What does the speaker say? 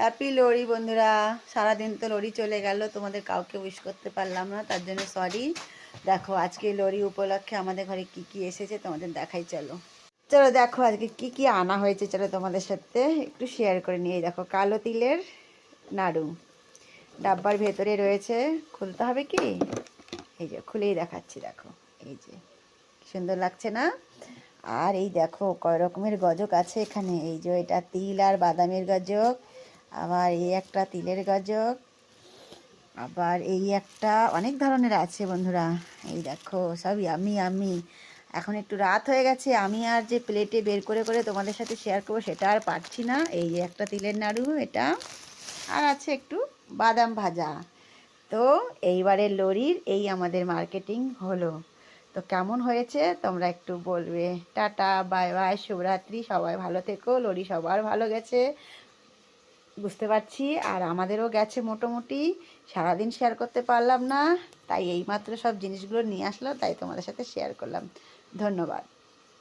Happy লোহড়ি বন্ধুরা। সারাদিন তো লোহড়ি চলে গেল, তোমাদের কাউকে উইশ করতে পারলাম না, তার জন্য সরি। দেখো আজকে লোহড়ি উপলক্ষে আমাদের ঘরে কি কি এসেছে তোমাদের দেখাই। চলো চলো দেখো আজকে কি কি আনা হয়েছে, চলো তোমাদের সাথে একটু শেয়ার করে নিয়ে। দেখো কালো তিলের নাড়ু ডাব্বার ভেতরে রয়েছে, খুলতে হবে কি, এই যে খুলেই দেখাচ্ছি। দেখো এই যে সুন্দর লাগছে না? আর এই দেখো কয় রকমের গজক আছে এখানে। এই যে এটা তিল আর বাদামের গজক, আবার এই একটা তিলের গজক, আবার এই একটা, অনেক ধরনের আছে বন্ধুরা। এই দেখো সব আমি এখন একটু রাত হয়ে গেছে, আমি আর যে প্লেটে বের করে করে তোমাদের সাথে শেয়ার করবো সেটা আর পারছি না। এই যে একটা তিলের নাড়ু এটা, আর আছে একটু বাদাম ভাজা। তো এইবারের লোহড়ির এই আমাদের মার্কেটিং হলো। তো কেমন হয়েছে তোমরা একটু বলবে। টাটা, বাই বাই, শুভরাত্রি, সবাই ভালো থেকো। লোহড়ি সবার ভালো গেছে বুঝতে পারছি, আর আমাদেরও গেছে মোটামুটি। সারাদিন শেয়ার করতে পারলাম না, তাই এইমাত্র সব জিনিসগুলো নিয়ে আসলো, তাই তোমাদের সাথে শেয়ার করলাম। ধন্যবাদ।